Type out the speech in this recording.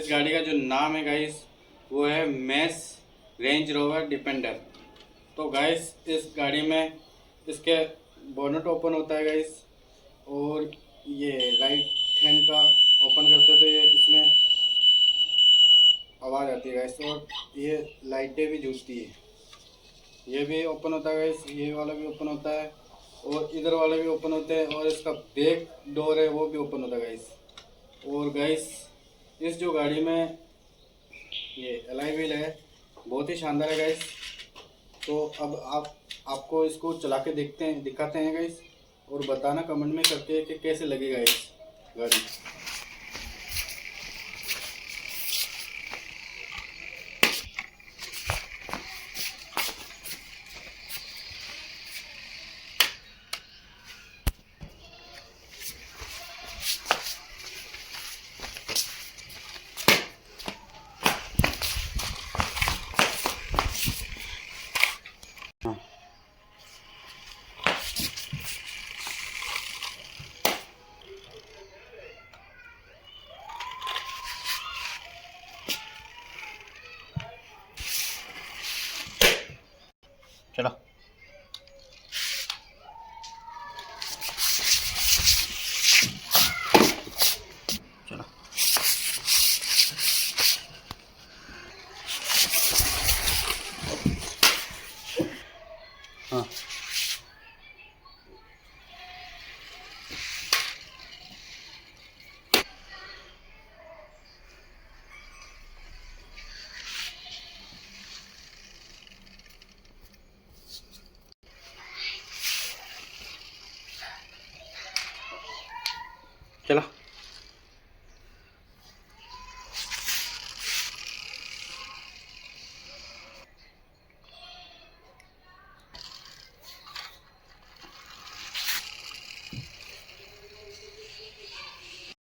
इस गाड़ी का जो नाम है गाइस वो है मैस रेंज रोवर डिफेंडर। तो गाइस इस गाड़ी में इसके बोनट ओपन होता है गाइस, और ये राइट हैंड का ओपन करते हैं तो ये इसमें आवाज़ आती है गाइस, और ये लाइटें भी जलती है। ये भी ओपन होता है गाइस, ये वाला भी ओपन होता है और इधर वाले भी ओपन होते हैं, और इसका बैक डोर है वो भी ओपन होता है गाइस। और गाइस इस जो गाड़ी में ये एलॉय व्हील है बहुत ही शानदार है गाइस। तो अब आपको इसको चला के दिखाते हैं गाइस, और बताना कमेंट में करके कि कैसे लगी गाइस गाड़ी। चलो चलो हाँ चलो।